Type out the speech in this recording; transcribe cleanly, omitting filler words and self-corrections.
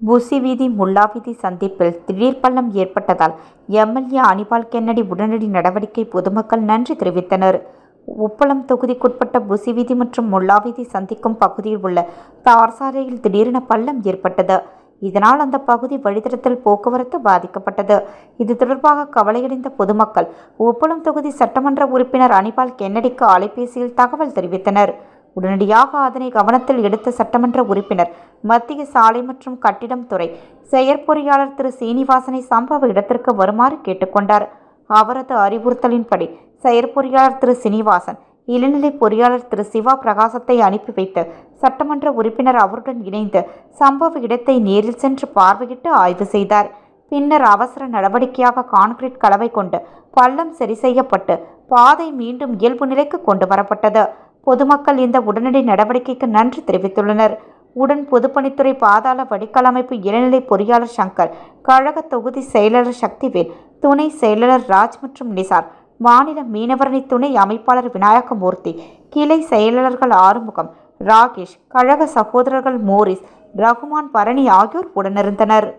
புசி வீதி முல்லா வீதி சந்திப்பில் திடீர் பள்ளம் ஏற்பட்டதால் எம்எல்ஏ அனிபால் கென்னடி உடனடி நடவடிக்கை பொதுமக்கள் நன்றி தெரிவித்தனர். உப்பளம் தொகுதிக்குட்பட்ட புசி வீதி மற்றும் முல்லா வீதி சந்திக்கும் பகுதியில் உள்ள தார் சாலையில் திடீரென பள்ளம் ஏற்பட்டது. இதனால் அந்த பகுதி வழித்தடத்தில் போக்குவரத்து பாதிக்கப்பட்டது. இது தொடர்பாக கவலையடைந்த பொதுமக்கள் உப்பளம் தொகுதி சட்டமன்ற உறுப்பினர் அனிபால் கென்னடிக்கு அலைபேசியில் தகவல் தெரிவித்தனர். உடனடியாக அதனை கவனத்தில் எடுத்த சட்டமன்ற உறுப்பினர் மத்திய சாலை மற்றும் கட்டிடம் துறை செயற்பொறியாளர் திரு சீனிவாசனை சம்பவ இடத்திற்கு வருமாறு கேட்டுக்கொண்டார். அவரது அறிவுறுத்தலின்படி செயற்பொறியாளர் திரு சீனிவாசன் இளநிலை பொறியாளர் திரு சிவா பிரகாசத்தை அனுப்பி வைத்து சட்டமன்ற உறுப்பினர் அவருடன் இணைந்து சம்பவ இடத்தை நேரில் சென்று பார்வையிட்டு ஆய்வு செய்தார். பின்னர் அவசர நடவடிக்கையாக கான்கிரீட் கலவை கொண்டு பள்ளம் சரி செய்யப்பட்டு பாதை மீண்டும் இயல்பு நிலைக்கு கொண்டு வரப்பட்டது. பொதுமக்கள் இந்த உடனடி நடவடிக்கைக்கு நன்றி தெரிவித்துள்ளனர். உடன் பொதுப்பணித்துறை பாதாள வடிகால் அமைப்பு இளநிலை பொறியாளர் சங்கர், கழக தொகுதி செயலாளர் சக்திவேல், துணை செயலாளர் ராஜ் மற்றும் நிசார், மாநில மீனவரணி துணை அமைப்பாளர் விநாயகமூர்த்தி, கிளை செயலாளர்கள் ஆறுமுகம், ராகேஷ், கழக சகோதரர்கள் மோரிஸ், ரகுமான், பரணி ஆகியோர் உடனிருந்தனர்.